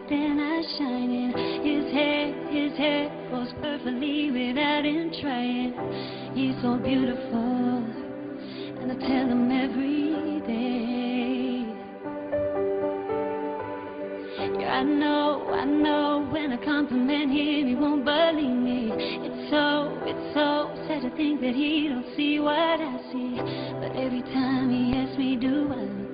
like they're not shining. His hair goes perfectly without him trying. He's so beautiful, and I tell him every day. Yeah, I know, when I compliment him, he won't believe me. It's so sad to think that he don't see what I see. But every time he asks me, do I look